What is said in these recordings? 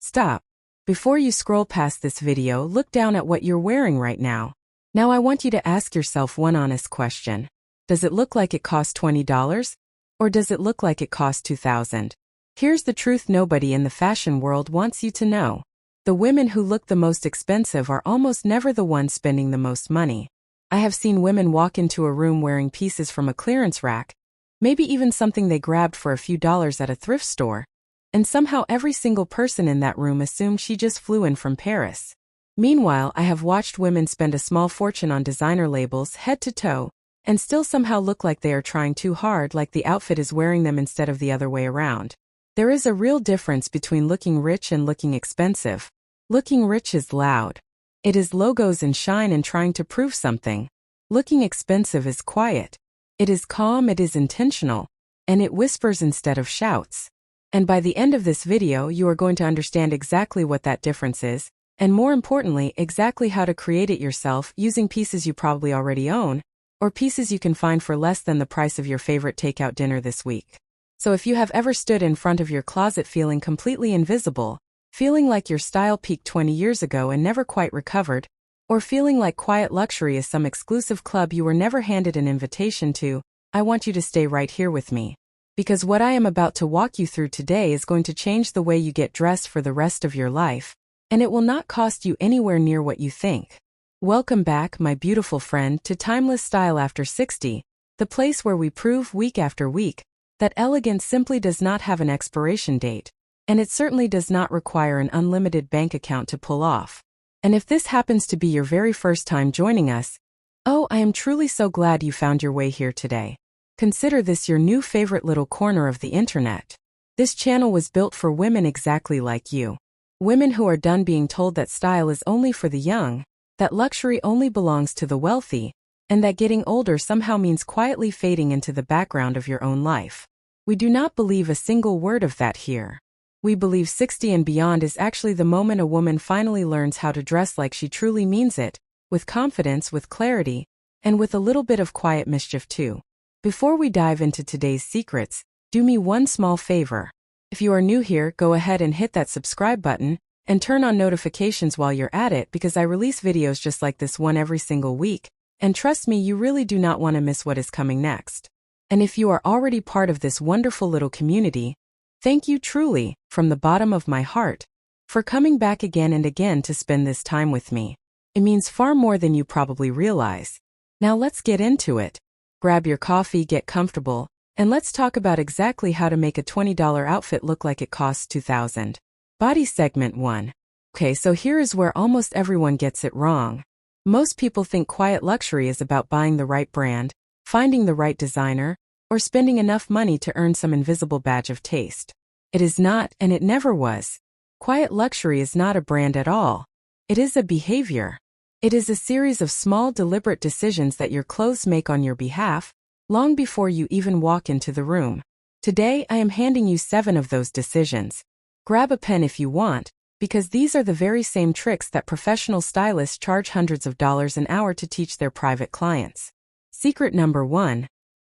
Stop. Before you scroll past this video, look down at what you're wearing right now. Now I want you to ask yourself one honest question. Does it look like it cost $20? Or does it look like it cost $2,000? Here's the truth nobody in the fashion world wants you to know. The women who look the most expensive are almost never the ones spending the most money. I have seen women walk into a room wearing pieces from a clearance rack, maybe even something they grabbed for a few dollars at a thrift store, and somehow every single person in that room assumed she just flew in from Paris. Meanwhile, I have watched women spend a small fortune on designer labels head to toe, and still somehow look like they are trying too hard, like the outfit is wearing them instead of the other way around. There is a real difference between looking rich and looking expensive. Looking rich is loud. It is logos and shine and trying to prove something. Looking expensive is quiet. It is calm, it is intentional, and it whispers instead of shouts. And by the end of this video, you are going to understand exactly what that difference is, and more importantly, exactly how to create it yourself using pieces you probably already own, or pieces you can find for less than the price of your favorite takeout dinner this week. So if you have ever stood in front of your closet feeling completely invisible, feeling like your style peaked 20 years ago and never quite recovered, or feeling like QuietLuxury is some exclusive club you were never handed an invitation to, I want you to stay right here with me. Because what I am about to walk you through today is going to change the way you get dressed for the rest of your life, and it will not cost you anywhere near what you think. Welcome back, my beautiful friend, to Timeless Style After 60, the place where we prove week after week that elegance simply does not have an expiration date, and it certainly does not require an unlimited bank account to pull off. And if this happens to be your very first time joining us, oh, I am truly so glad you found your way here today. Consider this your new favorite little corner of the internet. This channel was built for women exactly like you. Women who are done being told that style is only for the young, that luxury only belongs to the wealthy, and that getting older somehow means quietly fading into the background of your own life. We do not believe a single word of that here. We believe 60 and beyond is actually the moment a woman finally learns how to dress like she truly means it, with confidence, with clarity, and with a little bit of quiet mischief too. Before we dive into today's secrets, do me one small favor. If you are new here, go ahead and hit that subscribe button, and turn on notifications while you're at it because I release videos just like this one every single week, and trust me, you really do not want to miss what is coming next. And if you are already part of this wonderful little community, thank you truly, from the bottom of my heart, for coming back again and again to spend this time with me. It means far more than you probably realize. Now let's get into it. Grab your coffee, get comfortable, and let's talk about exactly how to make a $20 outfit look like it costs $2,000. Body segment 1. Okay, so here is where almost everyone gets it wrong. Most people think QuietLuxury is about buying the right brand, finding the right designer, or spending enough money to earn some invisible badge of taste. It is not, and it never was. QuietLuxury is not a brand at all. It is a behavior. It is a series of small, deliberate decisions that your clothes make on your behalf, long before you even walk into the room. Today, I am handing you 7 of those decisions. Grab a pen if you want, because these are the very same tricks that professional stylists charge hundreds of dollars an hour to teach their private clients. Secret number 1.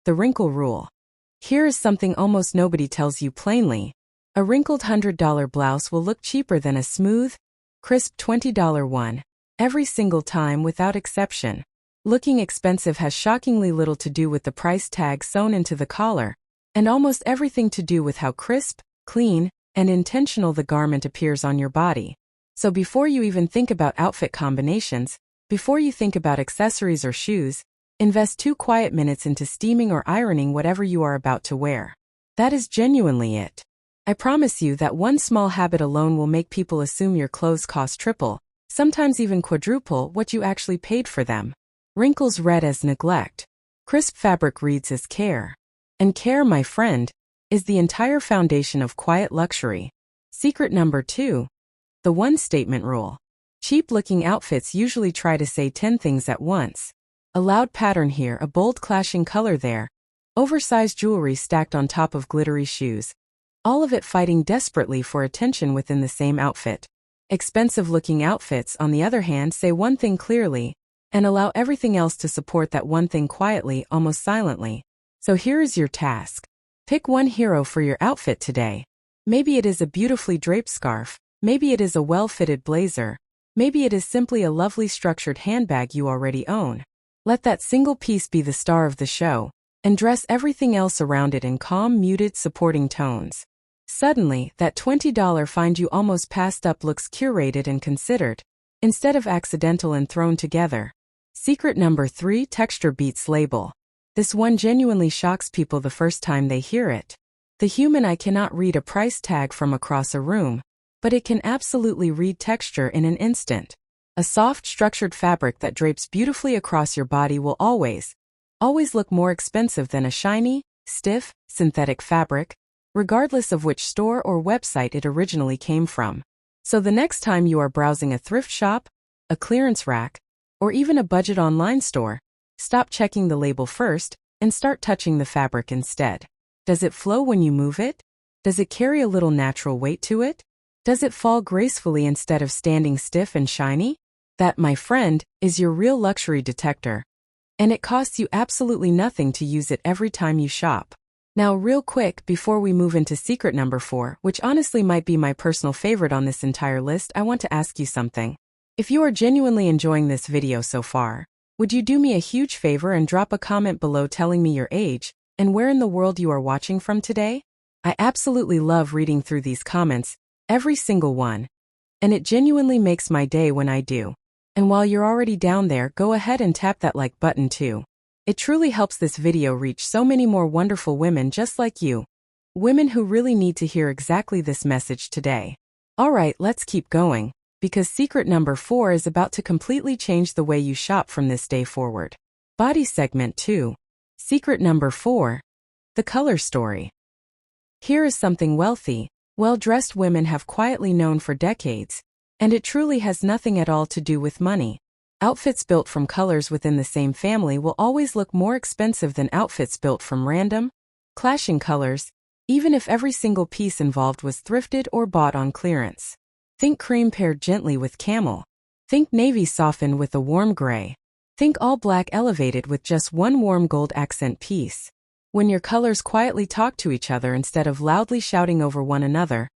The wrinkle rule. Here is something almost nobody tells you plainly. A wrinkled $100 blouse will look cheaper than a smooth, crisp $20 one, every single time without exception. Looking expensive has shockingly little to do with the price tag sewn into the collar, and almost everything to do with how crisp, clean, and intentional the garment appears on your body. So before you even think about outfit combinations, before you think about accessories or shoes, invest 2 quiet minutes into steaming or ironing whatever you are about to wear. That is genuinely it. I promise you that one small habit alone will make people assume your clothes cost triple, sometimes even quadruple, what you actually paid for them. Wrinkles read as neglect. Crisp fabric reads as care. And care, my friend, is the entire foundation of QuietLuxury. Secret number 2. The one-statement rule. Cheap-looking outfits usually try to say 10 things at once. A loud pattern here, a bold clashing color there, oversized jewelry stacked on top of glittery shoes, all of it fighting desperately for attention within the same outfit. Expensive-looking outfits, on the other hand, say one thing clearly, and allow everything else to support that one thing quietly, almost silently. So here is your task. Pick one hero for your outfit today. Maybe it is a beautifully draped scarf, Maybe it is a well-fitted blazer. Maybe it is simply a lovely structured handbag you already own. Let that single piece be the star of the show, and dress everything else around it in calm, muted, supporting tones. Suddenly, that $20 find you almost passed up looks curated and considered, instead of accidental and thrown together. Secret number 3: Texture beats label. This one genuinely shocks people the first time they hear it. The human eye cannot read a price tag from across a room, but it can absolutely read texture in an instant. A soft, structured fabric that drapes beautifully across your body will always look more expensive than a shiny, stiff, synthetic fabric, regardless of which store or website it originally came from. So the next time you are browsing a thrift shop, a clearance rack, or even a budget online store, stop checking the label first and start touching the fabric instead. Does it flow when you move it? Does it carry a little natural weight to it? Does it fall gracefully instead of standing stiff and shiny? That, my friend, is your real luxury detector. And it costs you absolutely nothing to use it every time you shop. Now, real quick, before we move into secret number 4, which honestly might be my personal favorite on this entire list, I want to ask you something. If you are genuinely enjoying this video so far, would you do me a huge favor and drop a comment below telling me your age and where in the world you are watching from today? I absolutely love reading through these comments, every single one. And it genuinely makes my day when I do. And while you're already down there, go ahead and tap that like button too. It truly helps this video reach so many more wonderful women just like you. Women who really need to hear exactly this message today. Alright, let's keep going, because secret number 4 is about to completely change the way you shop from this day forward. Body segment 2. Secret number 4. The color story. Here is something wealthy, well-dressed women have quietly known for decades, and it truly has nothing at all to do with money. Outfits built from colors within the same family will always look more expensive than outfits built from random, clashing colors, even if every single piece involved was thrifted or bought on clearance. Think cream paired gently with camel. Think navy softened with a warm gray. Think all black elevated with just one warm gold accent piece. When your colors quietly talk to each other instead of loudly shouting over one another,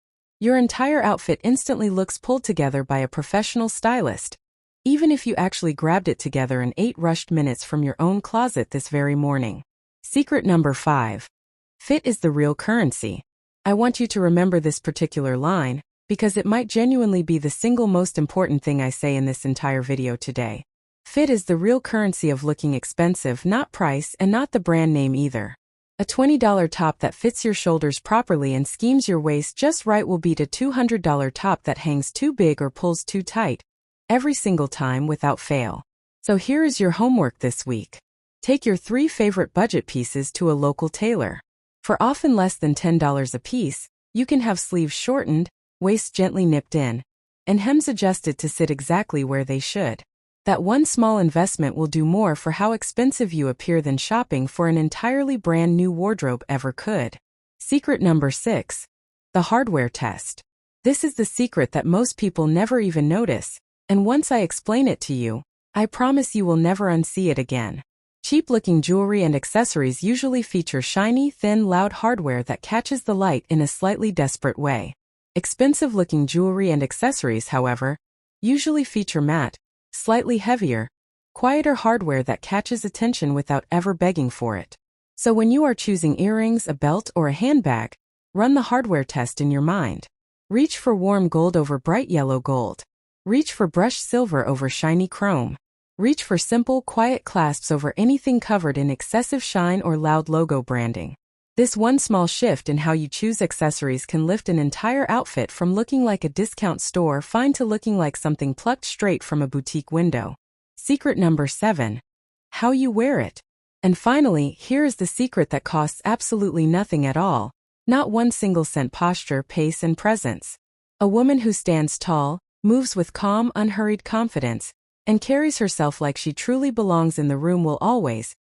your entire outfit instantly looks pulled together by a professional stylist, even if you actually grabbed it together in 8 rushed minutes from your own closet this very morning. Secret number 5. Fit is the real currency. I want you to remember this particular line, because it might genuinely be the single most important thing I say in this entire video today. Fit is the real currency of looking expensive, not price and not the brand name either. A $20 top that fits your shoulders properly and schemes your waist just right will beat a $200 top that hangs too big or pulls too tight, every single time without fail. So here is your homework this week. Take your 3 favorite budget pieces to a local tailor. For often less than $10 a piece, you can have sleeves shortened, waist gently nipped in, and hems adjusted to sit exactly where they should. That one small investment will do more for how expensive you appear than shopping for an entirely brand new wardrobe ever could. Secret number 6. The hardware test. This is the secret that most people never even notice, and once I explain it to you, I promise you will never unsee it again. Cheap-looking jewelry and accessories usually feature shiny, thin, loud hardware that catches the light in a slightly desperate way. Expensive-looking jewelry and accessories, however, usually feature matte, slightly heavier, quieter hardware that catches attention without ever begging for it. So when you are choosing earrings, a belt, or a handbag, run the hardware test in your mind. Reach for warm gold over bright yellow gold. Reach for brushed silver over shiny chrome. Reach for simple, quiet clasps over anything covered in excessive shine or loud logo branding. This one small shift in how you choose accessories can lift an entire outfit from looking like a discount store find to looking like something plucked straight from a boutique window. Secret number 7. How you wear it. And finally, here is the secret that costs absolutely nothing at all. Not one single cent: posture, pace, and presence. A woman who stands tall, moves with calm, unhurried confidence, and carries herself like she truly belongs in the room will always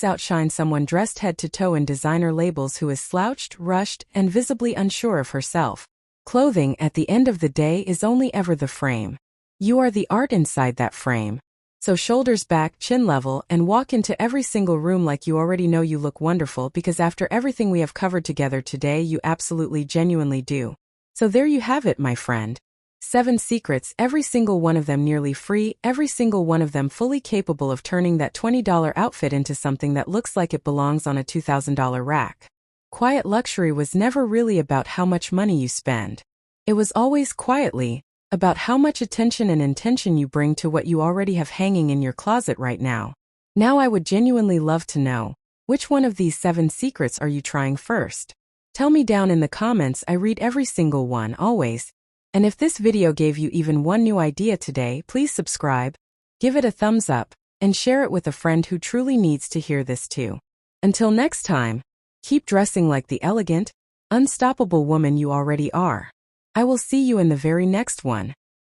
outshine someone dressed head to toe in designer labels who is slouched, rushed, and visibly unsure of herself. Clothing, at the end of the day, is only ever the frame. You are the art inside that frame. So shoulders back, chin level, and walk into every single room like you already know you look wonderful, because after everything we have covered together today, you absolutely genuinely do. So there you have it, my friend. 7 secrets, every single one of them nearly free, every single one of them fully capable of turning that $20 outfit into something that looks like it belongs on a $2,000 rack. Quiet luxury was never really about how much money you spend. It was always quietly about how much attention and intention you bring to what you already have hanging in your closet right now. Now I would genuinely love to know, which one of these 7 secrets are you trying first? Tell me down in the comments. I read every single one, always. And if this video gave you even one new idea today, please subscribe, give it a thumbs up, and share it with a friend who truly needs to hear this too. Until next time, keep dressing like the elegant, unstoppable woman you already are. I will see you in the very next one.